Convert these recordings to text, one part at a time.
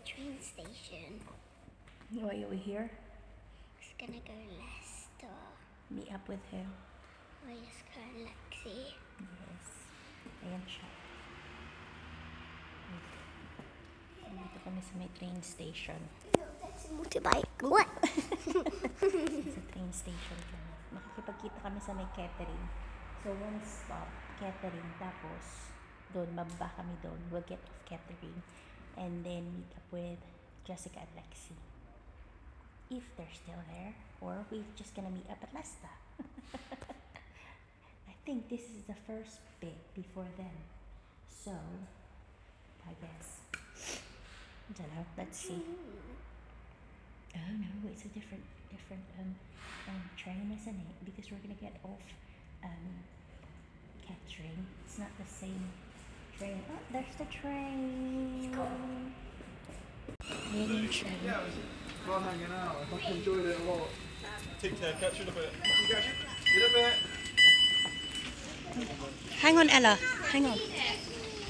train station. Why are we here? It's gonna go Leicester. Meet up with him. Or just go Lexi. Yes. Ayan siya. Dito kami sa may train station. No, that's a motorbike. What? Sa train station kami. Makikipagkita kami sa may catering. So one stop, catering. Tapos, doon, mababa kami doon. We'll get off catering. And then meet up with Jessica and Lexi. If they're still there. Or we're just gonna meet up at Leicester. I think this is the first bit before them. So, I guess. I don't know. Let's see. Oh no, it's a different train, isn't it? Because we're gonna get off catering. It's not the same train. Oh, there's the train. Ayan yung train. Yeah, it was fun hanging out. I enjoyed it a lot. Take care, catch you in a bit. In a bit. Hang on, Ella. Hang on.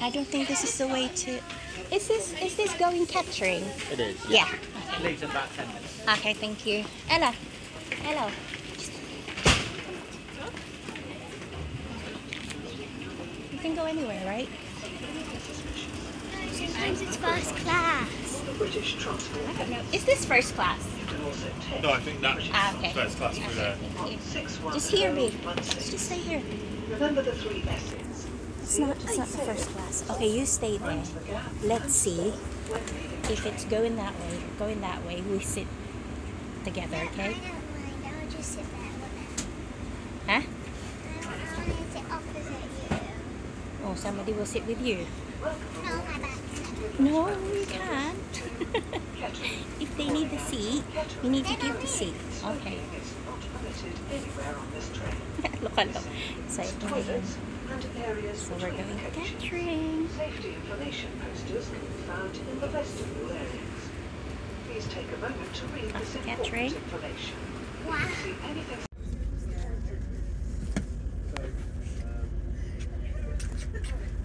I don't think this is the way to. Is this going catering? It is. Yeah. Leaves in about 10 minutes. Okay, thank you. Ella. Hello. You can go anywhere, right? Sometimes it's first class. I don't know. Is this first class? No, I think that's Okay. first class through there. Thank you. Just here, babe. Let's just stay here. Remember the 3 S's. It's not the first class. Okay, you stay there. Let's see if it's going that way. Going that way, we sit together, okay? I don't mind. I'll just sit there. Huh? I want to sit opposite you. Oh, somebody will sit with you. No, my back's No, you can't. If they need the seat, you need to give the seat. Okay. It's not permitted anywhere on this train. Look. So, Toilets and areas so for we're going communication. catering. Safety information posters can be found in the vestibule areas. Please take a moment to read this Catering. important information. Wow. See anything.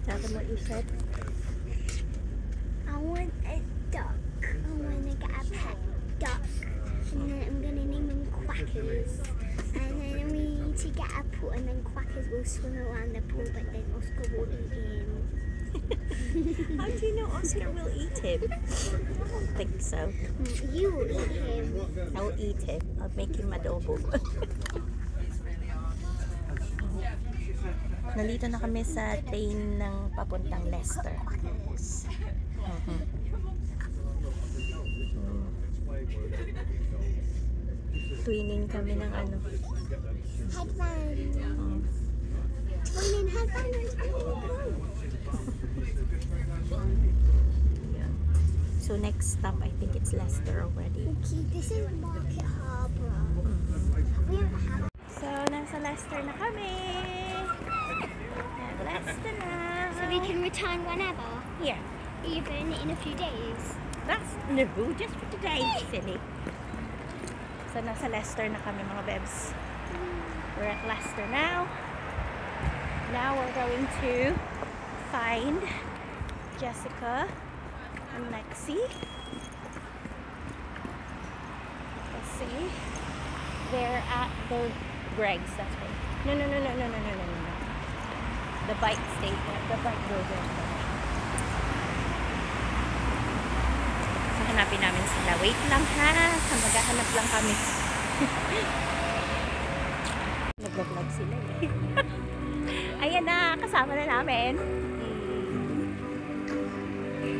Tell them what you said. I want a duck. I want to get a pet duck. And then I'm going to name him Quackers. And then we need to get a pool, and then Quackers will swim around the pool, but then Oscar will eat him. How do you know Oscar will eat him? I don't think so. You will eat him. I will eat him. I'll make him adobo. Nandito na kami sa train ng papuntang Leicester. Twinning kami ng ano. Headband. Twinning headband. So next stop, I think it's Leicester already. Okay, this is Market Harbour. We have So nasa Leicester na kami. Leicester na. so we can return whenever, Yeah. even in a few days. That's no, just for today, silly. So nasa Leicester na kami mga bebs. We're at Leicester now. Now we're going to find Jessica and Lexi. Let's see. They're at the Greg's, that's right. No. The bike station, the bike builder. So hanapin namin sila. Wait lang ha. Maghahanap lang kami. Nag-vlog sila eh. Ayan na, kasama na namin.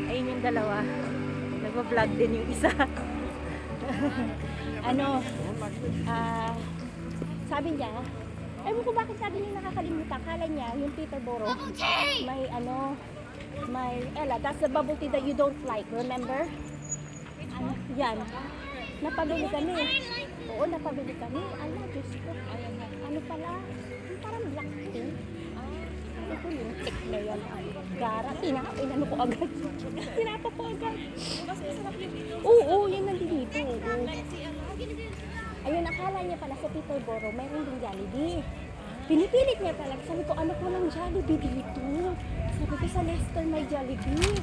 Ayun yung dalawa. Nag-vlog din yung isa. Sabi niya, ewan ko bakit sabi niya nakakalimutan. Kala niya, yung Peterborough, may Ella, that's the bubble tea that you don't like, remember? Yan. Napabili kami. Oo, napabili kami. Diyos ko. Ano pala? Yung parang black tea. Ano ko yung tick na yan? Gara. Inano ko agad. Tinapa ko agad. Oo, yan nandito. Ayun, akala niya pala sa Peterborough, mayroon din Jollibee. Pinipilit niya talaga. Sabi ko, ano ko ng Jollibee dito? Sabi ko, sa Leicester may Jollibee.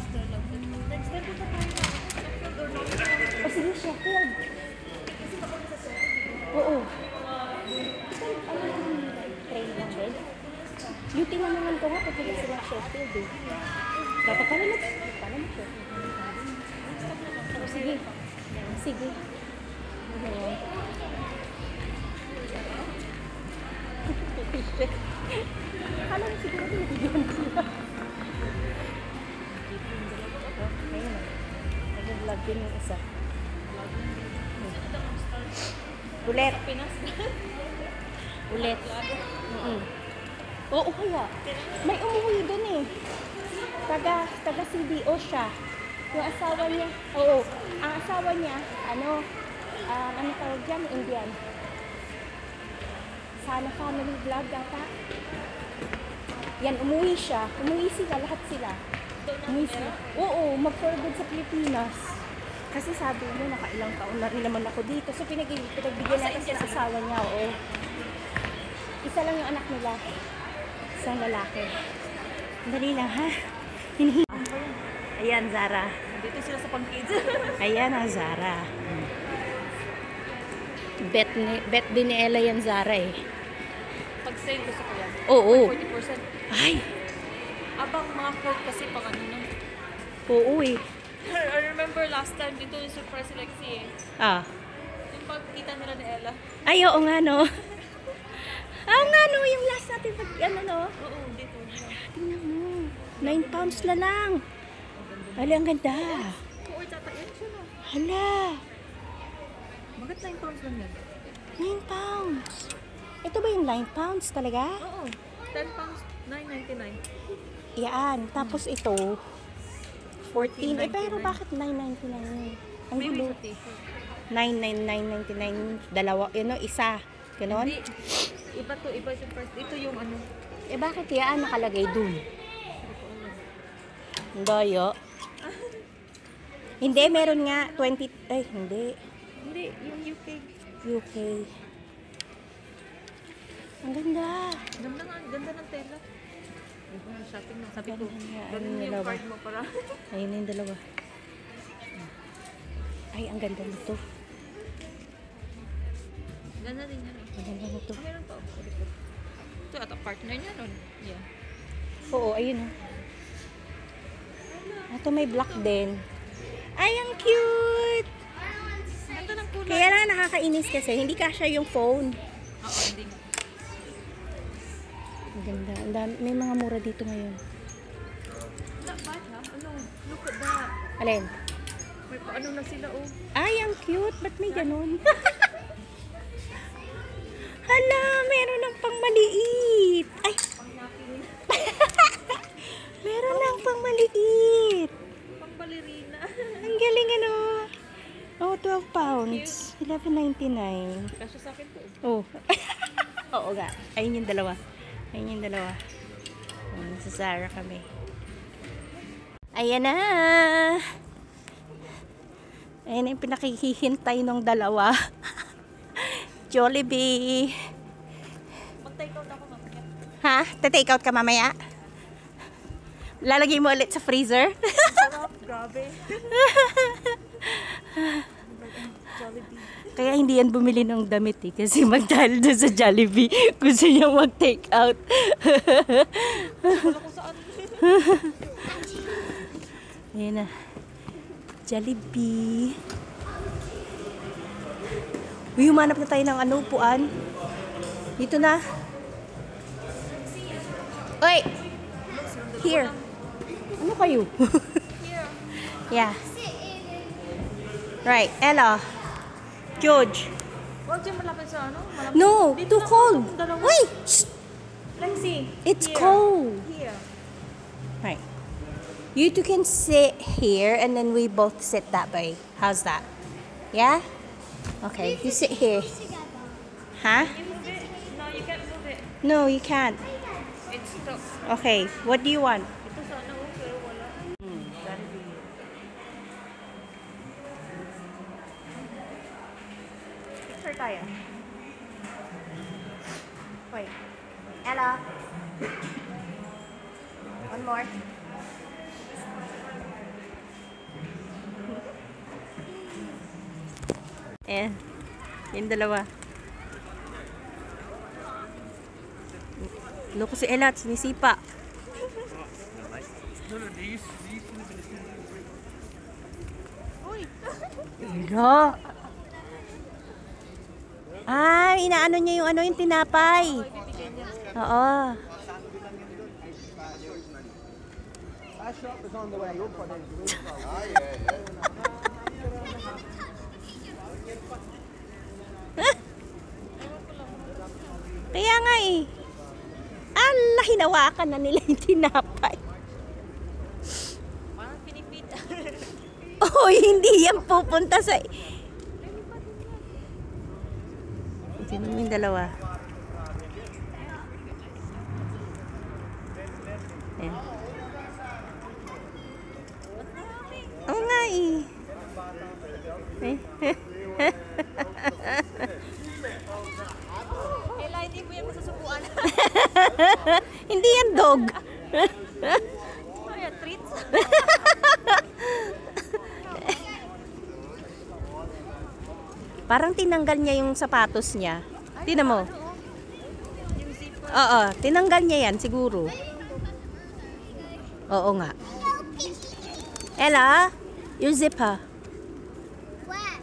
Leicester ko pa tayo. Sheffield eh. Dapat pala mag-Sheffield. Sige. Sige. Ayan. Akala mo siguro binibigyan sila. Ayun. Nag-vlog din yung isa. Ulit. Ulit. Oo kaya. May umuwi doon eh. Taga CDO siya. Yung asawa niya. Oo. Ang asawa niya, ano tawag dyan? Indian. Sana family vlog ata. Yan, umuwi siya. Umuwi sila, lahat sila. Umuwi sila. Oo, mag-forward sa Pilipinas. Kasi sabi mo, nakailang taon na rin naman ako dito. So, pinagbigyan natin sa asawa niya, oo. Isa lang yung anak nila. Isang lalaki. Dali lang, ha? Ayan, Zara. Dito sila sa pang-kids. Ayan ang Zara. Bet din ni Ella yan, Zara eh. Pag sale gusto ko yan. Oo. 40%. Ay! Abang mga coat kasi pang ano nun. Oo eh. I remember last time dito yung surprise si Lexi eh. Ah. Yung pagkita nila ni Ella. Ay, oo nga no. Oo nga no, yung last natin pag ano no. Oo, dito. Tingnan mo. 9 pounds na lang. Hala, ang ganda. Oo, tatayin siya na. Hala. Bakit 9 pounds lang yan? 9 pounds. Ito ba yung 9 pounds talaga? Oo. 10 pounds, 9.99. Yan. Tapos ito, 14. Eh, pero bakit 9.99 yun? Ang Maybe gulo. sa t-shirt. 9.99. Dalawa. Yun o, isa. Ganon? Hindi. Iba to, iba yung price. Ito yung ano. Eh, bakit yan nakalagay dun? Doyo. Hindi, meron nga. 20. Ay, hindi. Hindi, yung UK. UK. Ang ganda. Ganda nga, ganda ng tela. Shopping na. Sabi ko, Ganda nga, ganun ano yung dalawa. card mo para. Ayun na yung dalawa. Ay, ang ganda nito. Ganda din yan eh. Ang ganda nito. Meron pa. Ito ata partner niya nun. Yeah. Oo, ayun o. Ito may black din. Ay, ang cute! Ganda ng kulay. Kaya lang nakakainis kasi, hindi kasya yung phone. Oo, hindi. Ang ganda. Ang dami. May mga mura dito ngayon. Not bad ha? Ano? Look at that. Alin? May paano na sila oh. Ay, ang cute. Ba't may ganun? Hala, meron ng pang maliit. Ay! Meron ng pang maliit. Pang balerina. Ang galing ano. Oh, 12 pounds. 11.99. Kasya sa akin po. Oh. Oo nga. Ayun yung dalawa. Ayun yung dalawa. Sa Zara kami. Ayan na. Ayan yung pinakihihintay ng dalawa. Jollibee. Mag-take out ako mamaya. Ha? Take out ka mamaya? Lalagay mo ulit sa freezer? Sarap, grabe. Jollibee. Kaya hindi yan bumili ng damit eh. Kasi magdahil doon sa Jollibee. Gusto niya mag-take out. Wala ko saan. Ayan na. Jollibee. Uy, humanap na tayo ng ano, upuan. Dito na. Oy! Here. Ano kayo? Here. Yeah. Right. Ella. George. Huwag dyan malapit sa ano? Malapit. No, Dito too na cold. itong dalawa. Uy! Shh! Lexi. It's Here. cold. Here. Right. You two can sit here and then we both sit that way. How's that? Yeah? Okay, you sit here. Huh? You move it? No, you can't move it. No, you can't. It's stuck. Okay, what do you want? Ito sana oh, pero wala. Picture tayo. Wait. Ella. One more. Eh, yung dalawa. Loko si Ella at sinisipa. Hello. Ay, inaano niya yung yung tinapay. Oo. Kaya nga eh. Ala, hinawakan na nila yung tinapay. Parang pinipit. Oh, hindi yan pupunta sa... Sino yung dalawa? Ayan. Oo nga eh. Ella, hindi mo yan masusubuan. Hindi yan dog. Ay, treats. Parang tinanggal niya yung sapatos niya. Tingnan mo. Yung zipper. Oo, tinanggal niya yan siguro. Oo nga. Ella, your zipper. Where?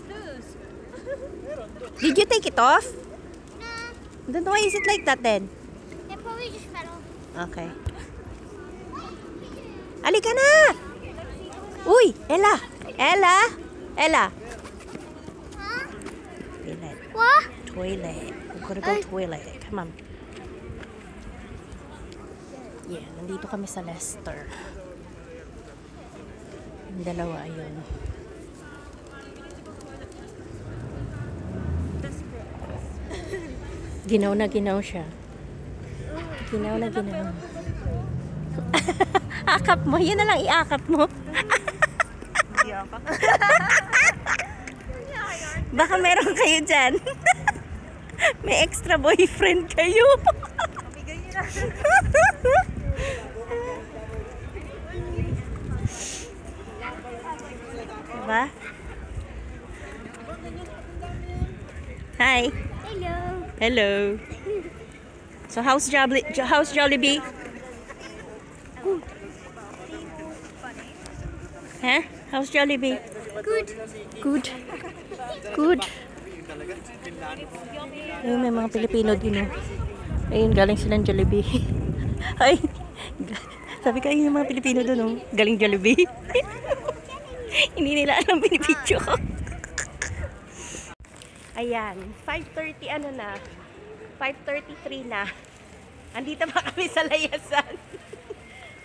Loose. Did you take it off? No. Then why is it like that then? It probably just fell off. Okay. Halika na! Uy, Ella! Ella! Ella! Huh? Toilet. What? Toilet. We're gonna go toilet. Come on. Yeah, nandito kami sa Leicester. Yung dalawa, ayun. Ginaw na ginaw siya. Ginaw na ginaw. Akap mo. Yan na lang iakap mo. Hindi ako. Baka meron kayo dyan. May extra boyfriend kayo. Bigay niyo na. Diba? Hi. Hello. Hello. So how's Jollibee? Huh? How's Jollibee? Good. Good. Good. Ayun, may mga Pilipino din oh. Ayun, galing silang Jollibee. Ay, sabi ko, ayun yung mga Pilipino doon oh. Galing Jollibee. Hindi nila alam binibidyo ko. Ayan, 5:30 ano na. 5:33 na. Andito pa kami sa layasan.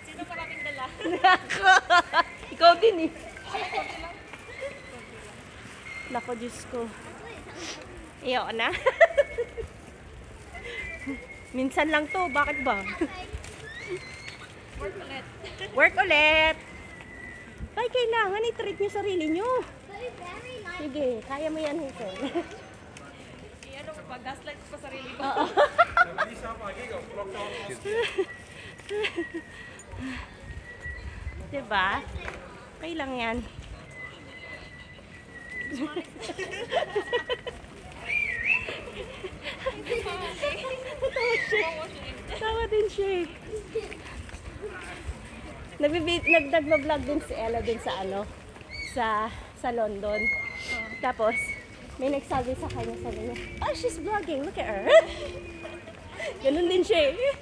Sino pa nating dala? Nako! Ikaw din eh. Nako, Diyos ko. Ayoko na. Minsan lang to. Bakit ba? Work ulit. Work ulit! Ay, kailangan i-treat niyo sarili niyo. Sige, kaya mo yan, Hazel. Ano pa, gaslight pa sarili ko. Oo. Diba? Okay lang yan. Tawa din siya eh. Nagvlog din si Ella din sa ano, sa London. Tapos, may nagsabi sa kanya, sabi niya, oh, she's vlogging, look at her. Ganun din siya eh.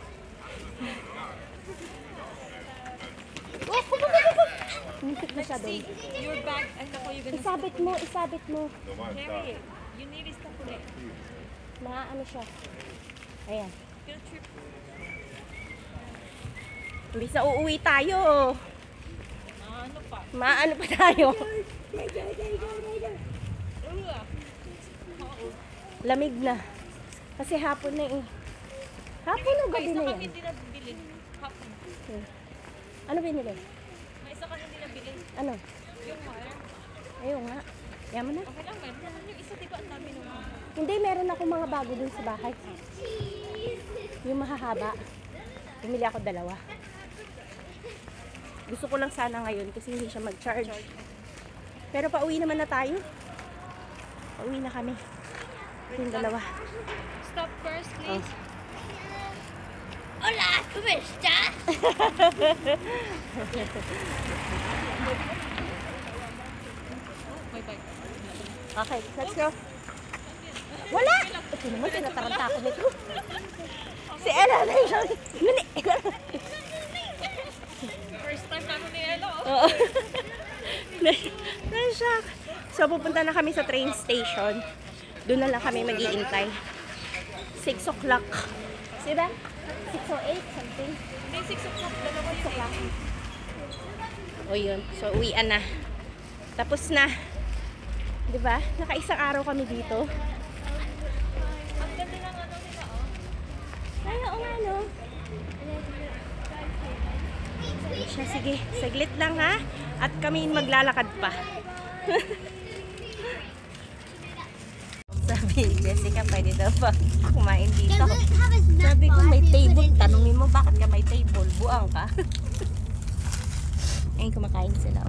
Nisip na siya doon. Your bag, ay nako, you're gonna Isabit mo, isabit mo. carry it. You need to stop ulit. Maano siya. Ayan. Field trip. Imbis na uuwi tayo. Ano pa? Maano pa tayo. Lamig na. Kasi hapon na eh. Hapon o gabi May isa na kami yan? hindi nabili. Hapon. Ano binili? May isa kami hindi nabili. Ano? Yung wire. Ayun nga. Yaman na. Okay lang, meron naman yung isa, diba? Ang dami naman. Hindi, meron ako mga bago dun sa bahay. Yung mahahaba. Bumili ako dalawa. Gusto ko lang sana ngayon kasi hindi siya mag-charge. Pero pauwi naman na tayo. Pauwi na kami. Yung dalawa. Stop first, please. Hola, ¿cómo estás? Okay, let's go. Wala! Ito naman, tinataranta ako nito. Si Ella na yun. Mali! First time namin ni Ella. Oo. Na-shock. So, pupunta na kami sa train station. Doon na lang kami mag-iintay. 6 o'clock. Diba? 6:08 something. Hindi, 6 o'clock. Dalawa yun. 6 o'clock. O yun. So, uwian na. Tapos na. Diba? Nakaisang araw kami dito. Ang ganda ng ano nila, oh. Ay, oo nga, no? Siya, sige. Saglit lang, ha? At kami maglalakad pa. Sabi, Jessica, pwede daw ba kumain dito? They won't have a snack Sabi ko, bar may if they put table. it in. Tanungin mo, bakit ka may table? Buang ka. Ayun, kumakain sila.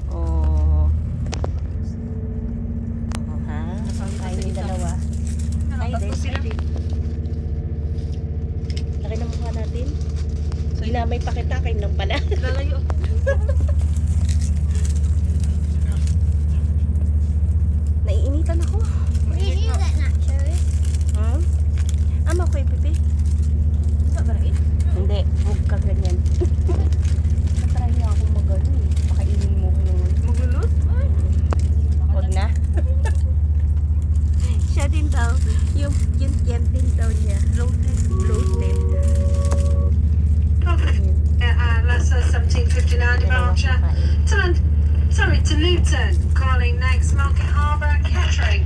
Oh. Oh, ha? Kain yung dalawa. Kain din. Laki na mukha natin. Ginamay pa kita, kain lang pala. Lalayo. Naiinitan ako. Did you get nachos? Hmm? Ama ko, pipi. Hindi, huwag ka ganyan. Natry niya ako mag-ano eh. Pakainin mo yung... Magulus? Ay. Huwag na. Siya din daw. Yung yan din daw niya. Bloated. Bloated. Lassa 1759 departure to Luton, calling next Market Harbour, Kettering.